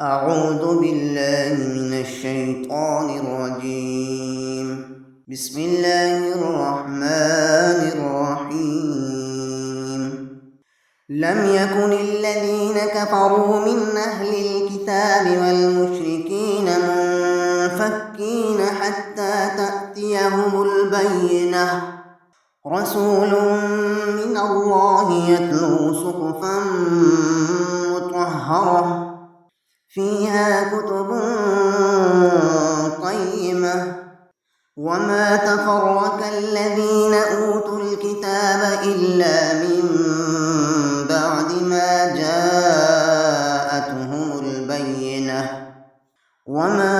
أعوذ بالله من الشيطان الرجيم. بسم الله الرحمن الرحيم. لم يكن الذين كفروا من أهل الكتاب والمشركين منفكين حتى تأتيهم البينة، رسول من الله يتلو صحفا مطهرة فيها كتب قيمة، وما تفرق الذين أوتوا الكتاب إلا من بعد ما جاءتهم البينة، وما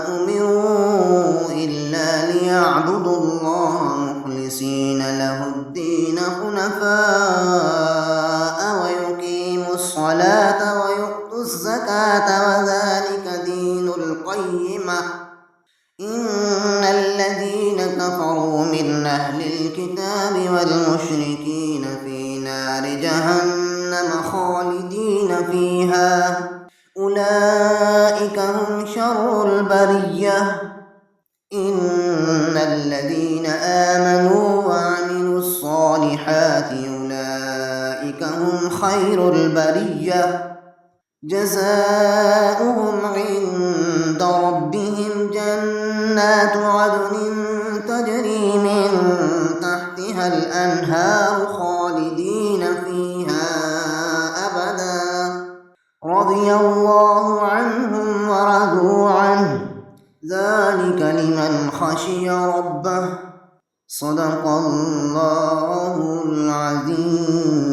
أمروا إلا ليعبدوا الله مخلصين له الدين حنفاء ويقيموا الصلاة ويؤتوا الزكاة وذلك دين القيمة. إن الذين كفروا من أهل الكتاب والمشركين في نار جهنم خالدين فيها، أولئك هم شر البرية. إن الذين آمنوا وعملوا الصالحات أولئك هم خير البرية، جزاؤهم عند ربهم جنات عدن تجري من تحتها الأنهار خالدين فيها أبدا، رضي الله عنهم ورضوا عنه، ذلك لمن خشي ربه. صدق الله العظيم.